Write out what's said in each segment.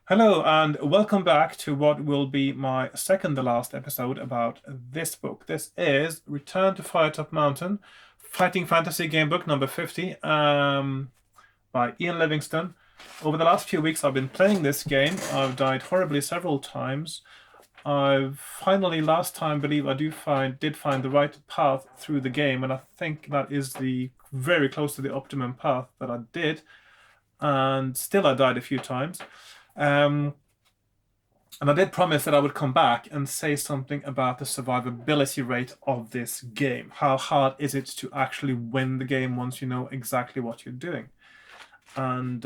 Hello, and welcome back to what will be my second to last episode about this book. This is Return to Firetop Mountain, Fighting Fantasy Game Book number 50 by Ian Livingstone. Over the last few weeks, I've been playing this game. I've died horribly several times. I've finally, last time, believe I did find the right path through the game, and I think that is the very close to the optimum path that I did. And still, I died a few times. And I did promise that I would come back and say something about the survivability rate of this game. How hard is it to actually win the game once you know exactly what you're doing? And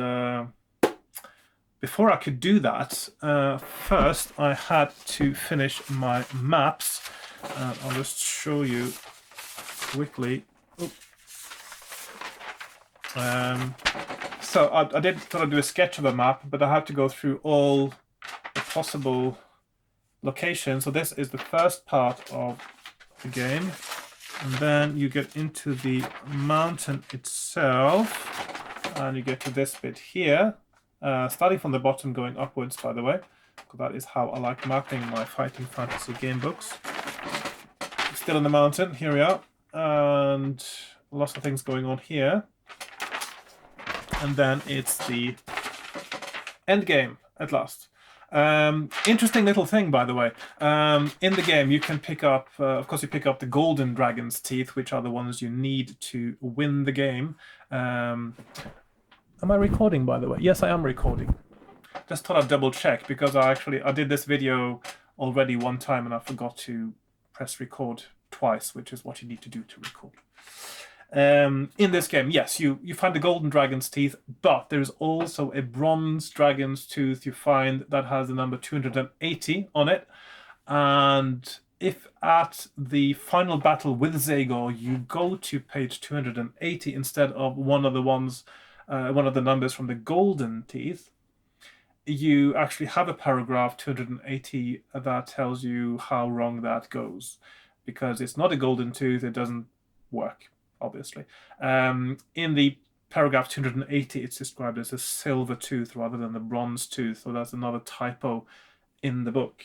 before I could do that, first I had to finish my maps. I'll just show you quickly. So I did sort of do a sketch of a map, but I had to go through all the possible locations. So this is the first part of the game. And then you get into the mountain itself. And you get to this bit here. Starting from the bottom, going upwards, by the way. Because that is how I like mapping my fighting fantasy game books. Still in the mountain, here we are. And lots of things going on here. And then it's the end game at last. Interesting little thing, by the way. In the game, you can pick up, of course, you pick up the golden dragon's teeth, which are the ones you need to win the game. Am I recording, by the way? Yes, I am recording. Just thought I'd double check because I did this video already one time and I forgot to press record twice, which is what you need to do to record. In this game, yes, you find the golden dragon's teeth, but there's also a bronze dragon's tooth you find that has the number 280 on it. And if at the final battle with Zagor, you go to page 280 instead of one of the numbers from the golden teeth, you actually have a paragraph 280 that tells you how wrong that goes. Because it's not a golden tooth, it doesn't work. Obviously. In the paragraph 280, it's described as a silver tooth rather than the bronze tooth, so that's another typo in the book.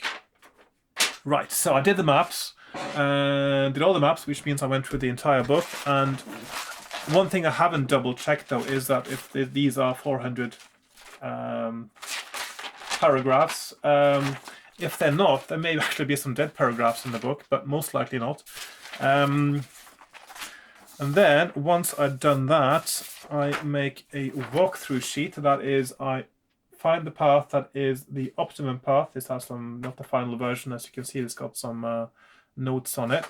Right, so I did the maps, did all the maps, which means I went through the entire book, and one thing I haven't double-checked, though, is that if these are 400 paragraphs, if they're not, there may actually be some dead paragraphs in the book, but most likely not. And then, once I've done that, I make a walkthrough sheet. That is, I find the path that is the optimum path. This has not the final version, as you can see, it's got some notes on it.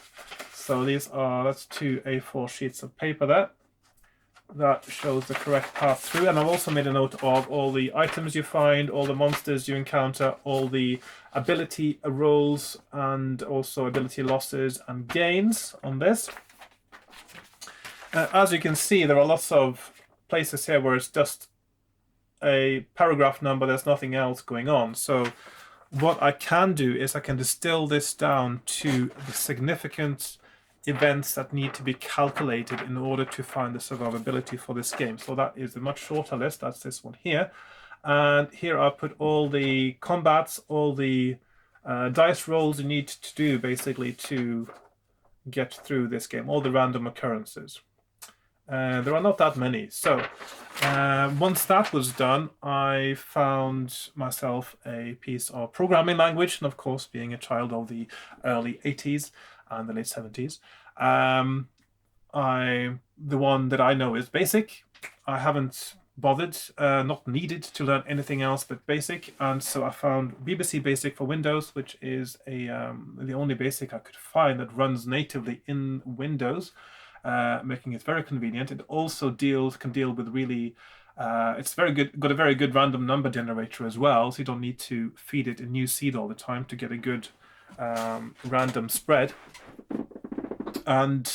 So that's 2 A4 sheets of paper there. That shows the correct path through. And I've also made a note of all the items you find, all the monsters you encounter, all the ability rolls, and also ability losses and gains on this. As you can see, there are lots of places here where it's just a paragraph number, there's nothing else going on. So what I can do is I can distill this down to the significant events that need to be calculated in order to find the survivability for this game. So that is a much shorter list, that's this one here. And here I put all the combats, all the dice rolls you need to do basically to get through this game, all the random occurrences. There are not that many. So once that was done, I found myself a piece of programming language. And of course, being a child of the early 80s and the late 70s, the one that I know is BASIC. I haven't bothered, not needed to learn anything else but BASIC. And so I found BBC BASIC for Windows, which is the only BASIC I could find that runs natively in Windows. Making it very convenient. It also can deal with really, it's very good, got a very good random number generator as well, so you don't need to feed it a new seed all the time to get a good random spread. And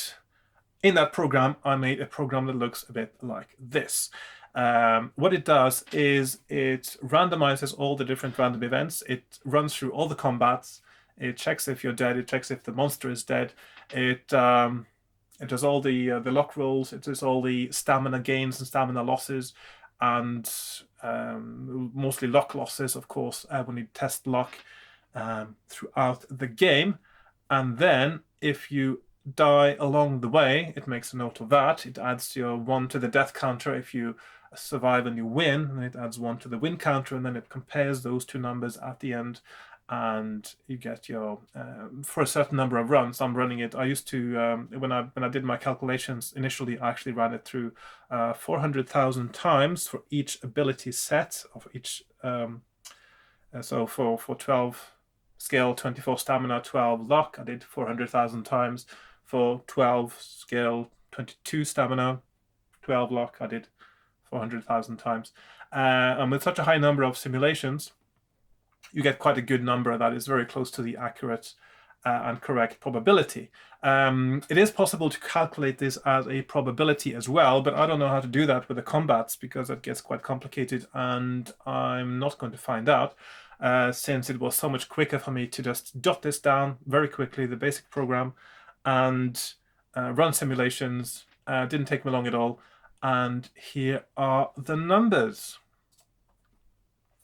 in that program, I made a program that looks a bit like this. What it does is it randomizes all the different random events. It runs through all the combats. It checks if you're dead. It checks if the monster is dead. It does all the lock rolls. It does all the stamina gains and stamina losses. and mostly luck losses, of course, when you test luck throughout the game. And then if you die along the way, it makes a note of that. It adds your 1 to the death counter if you survive and you win, and it adds 1 to the win counter, and then it compares those two numbers at the end, and you get your for a certain number of runs. I'm running it. I used to when I did my calculations initially, I actually ran it through 400,000 times for each ability set of each. So for 12 skill, 24 stamina, 12 luck, I did 400,000 times. For 12 skill, 22 stamina, 12 luck, I did 400,000 times. And with such a high number of simulations, you get quite a good number that is very close to the accurate and correct probability. It is possible to calculate this as a probability as well, but I don't know how to do that with the combats because it gets quite complicated, and I'm not going to find out since it was so much quicker for me to just jot this down very quickly, the basic program, and run simulations. Didn't take me long at all. And here are the numbers.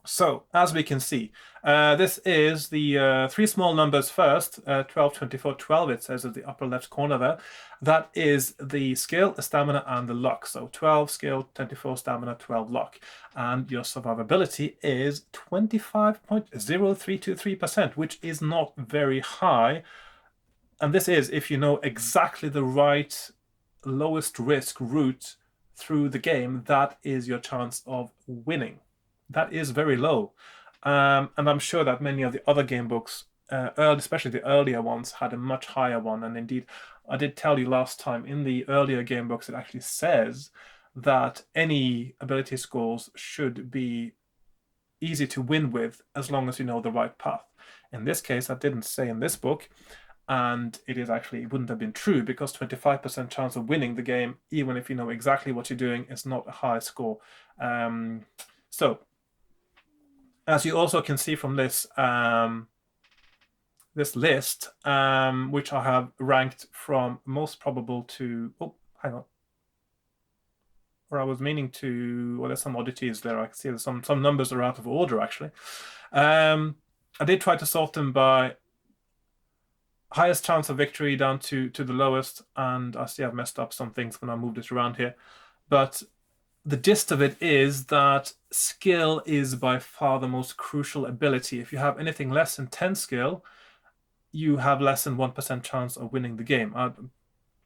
So, as we can see, this is the three small numbers first, 12, 24, 12, it says at the upper left corner there. That is the skill, the stamina, and the luck. So 12 skill, 24 stamina, 12 luck. And your survivability is 25.0323%, which is not very high. And this is if you know exactly the right lowest risk route through the game, that is your chance of winning. That is very low. And I'm sure that many of the other game books, especially the earlier ones, had a much higher one. And indeed, I did tell you last time, in the earlier game books, it actually says that any ability scores should be easy to win with as long as you know the right path. In this case, that didn't say in this book. And it wouldn't have been true because 25% chance of winning the game, even if you know exactly what you're doing, is not a high score. So, as you also can see from this this list, which I have ranked from most probable to, oh, hang on. Or I was meaning to, well, there's some oddities there. I can see there's some numbers are out of order, actually. I did try to sort them by highest chance of victory down to the lowest, and I see I've messed up some things when I moved it around here. But the gist of it is that skill is by far the most crucial ability. If you have anything less than 10 skill, you have less than 1% chance of winning the game.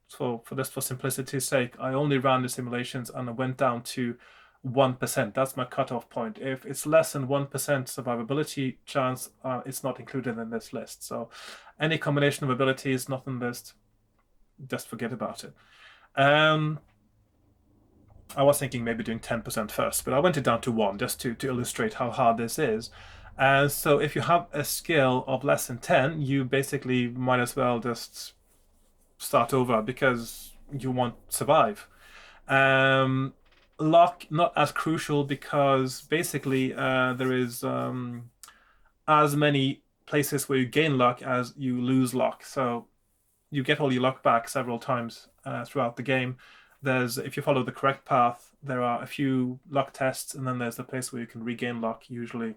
So for simplicity's sake, I only ran the simulations and I went down to 1%. That's my cutoff point. If it's less than 1% survivability chance, it's not included in this list. So any combination of abilities not in the list, just forget about it. I was thinking maybe doing 10% first, but I went it down to 1 just to illustrate how hard this is. And so if you have a skill of less than 10, you basically might as well just start over because you won't survive. Luck, not as crucial because basically there is as many places where you gain luck as you lose luck. So you get all your luck back several times throughout the game. If you follow the correct path, there are a few luck tests, and then there's the place where you can regain luck, usually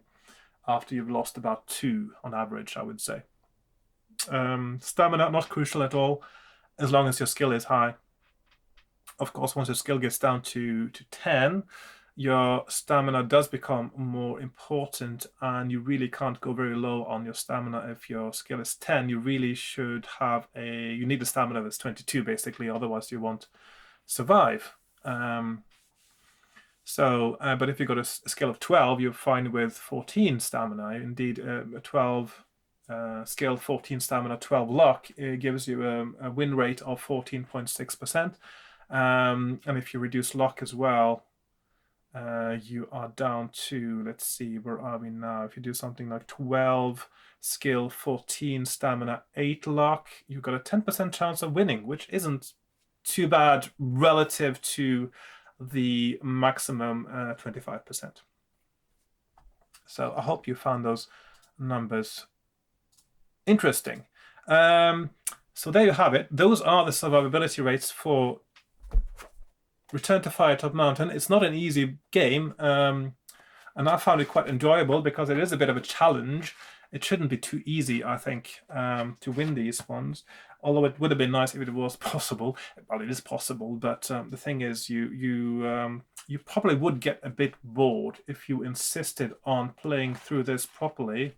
after you've lost about 2 on average, I would say. Stamina, not crucial at all, as long as your skill is high. Of course, once your skill gets down to 10, your stamina does become more important, and you really can't go very low on your stamina. If your skill is 10, you really should have you need a stamina that's 22, basically, otherwise you won't survive. But if you got a skill of 12, you're fine with 14 stamina. Indeed, 12 skill, 14 stamina, 12 luck, it gives you a win rate of 14.6%. And if you reduce luck as well, you are down to, let's see, where are we now? If you do something like 12 skill, 14 stamina, 8 luck, you've got a 10% chance of winning, which isn't too bad relative to the maximum 25%. So I hope you found those numbers interesting. So there you have it. Those are the survivability rates for Return to Firetop Mountain. It's not an easy game, and I found it quite enjoyable because it is a bit of a challenge. It shouldn't be too easy, I think, to win these ones. Although it would have been nice if it was possible. Well, it is possible, but the thing is, you probably would get a bit bored if you insisted on playing through this properly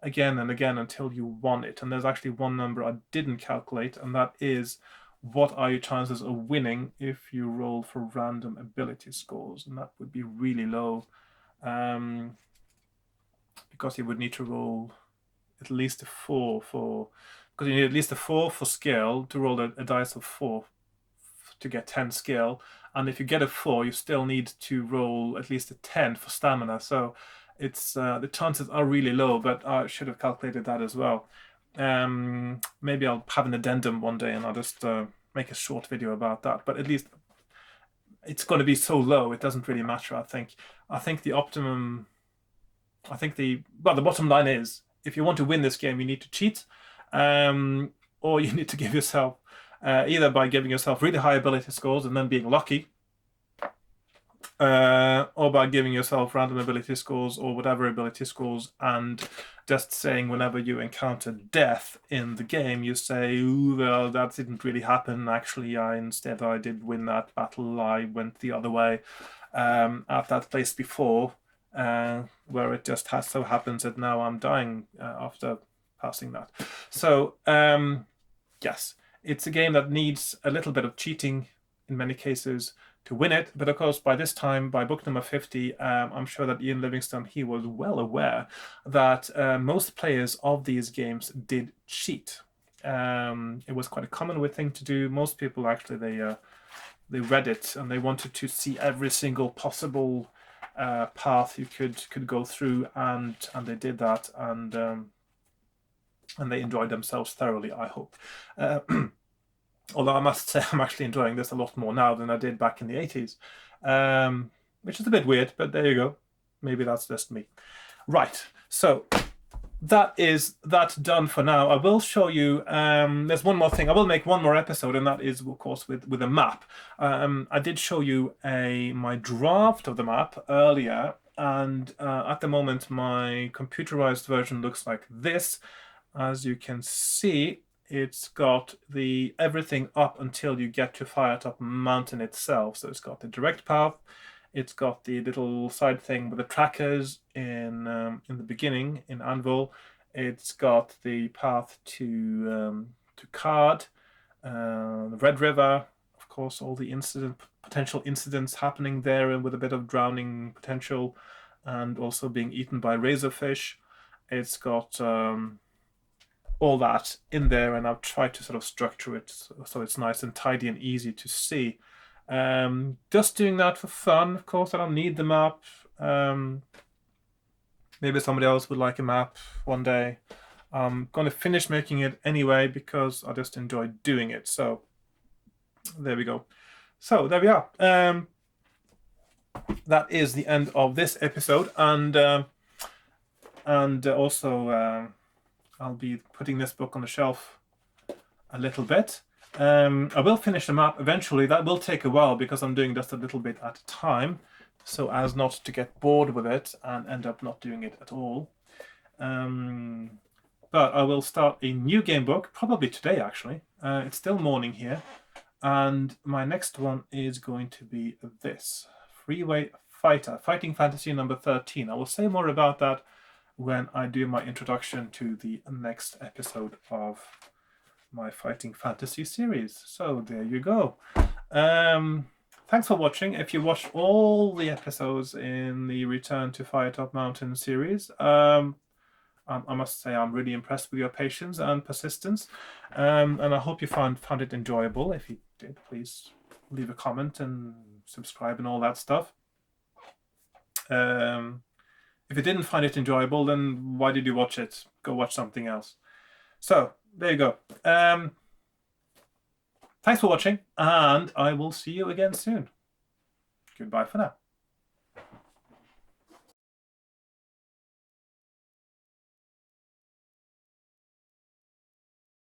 again and again until you won it. And there's actually one number I didn't calculate, and that is what are your chances of winning if you roll for random ability scores, and that would be really low, because you would need to roll at least a 4 for, because you need at least a 4 for skill to roll a dice of 4 to get 10 skill, and if you get a 4 you still need to roll at least a 10 for stamina. So it's the chances are really low, but I should have calculated that as well. Maybe I'll have an addendum one day and I'll just make a short video about that, but at least it's going to be so low it doesn't really matter. I think the optimum, the bottom line is, if you want to win this game you need to cheat, or you need to give yourself either by giving yourself really high ability scores and then being lucky, or by giving yourself random ability scores or whatever ability scores and just saying whenever you encounter death in the game, you say, "Ooh, well, that didn't really happen. Actually, instead I did win that battle. I went the other way at that place before, where it just so happens that now I'm dying after passing that." So, yes, it's a game that needs a little bit of cheating in many cases to win it, but of course by this time, by book number 50, I'm sure that Ian Livingstone, he was well aware that most players of these games did cheat. It was quite a common thing to do. Most people actually, they read it and they wanted to see every single possible path you could go through, and they did that, and they enjoyed themselves thoroughly, I hope. Although I must say I'm actually enjoying this a lot more now than I did back in the 80s, which is a bit weird, but there you go. Maybe that's just me. Right, so that is that done for now. I will show you, there's one more thing. I will make one more episode, and that is, of course, with a map. I did show you my draft of the map earlier, and at the moment my computerized version looks like this. As you can see, it's got everything up until you get to Firetop Mountain itself. So it's got the direct path, it's got the little side thing with the trackers in the beginning in Anvil. It's got the path to Card, the Red River, of course, all the potential incidents happening there, and with a bit of drowning potential, and also being eaten by razorfish. It's got all that in there, and I've tried to sort of structure it so it's nice and tidy and easy to see. Just doing that for fun. Of course, I don't need the map. Maybe somebody else would like a map one day. I'm going to finish making it anyway because I just enjoy doing it. So there we go. So there we are. That is the end of this episode, and also I'll be putting this book on the shelf a little bit. I will finish the map eventually. That will take a while because I'm doing just a little bit at a time, so as not to get bored with it and end up not doing it at all. But I will start a new game book, probably today actually. It's still morning here. And my next one is going to be this, Freeway Fighter, Fighting Fantasy number 13. I will say more about that when I do my introduction to the next episode of my Fighting Fantasy series. So there you go. Thanks for watching. If you watched all the episodes in the Return to Firetop Mountain series, I must say I'm really impressed with your patience and persistence, and I hope you found it enjoyable. If you did, please leave a comment and subscribe and all that stuff. If you didn't find it enjoyable, then why did you watch it? Go watch something else. So, there you go. Thanks for watching, and I will see you again soon. Goodbye for now.